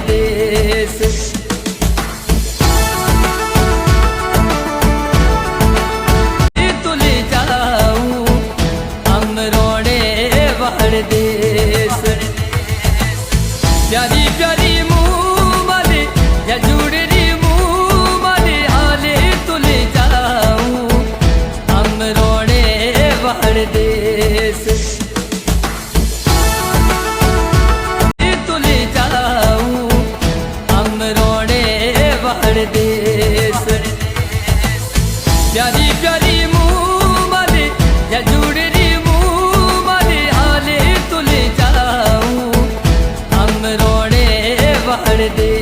देश तुले जाऊं हम रोड़े वार देश प्यारी प्यारी मुँह वाले या जुड़री मुँह वाले हाले तुले जाऊं हम रोड़े वार देश तुले जाऊं हम रोड़े वार देश प्यारी प्यारी मुँह वाले या जुड़री मुँह वाले हाले तुले जाऊं हम रोड़े वार देश।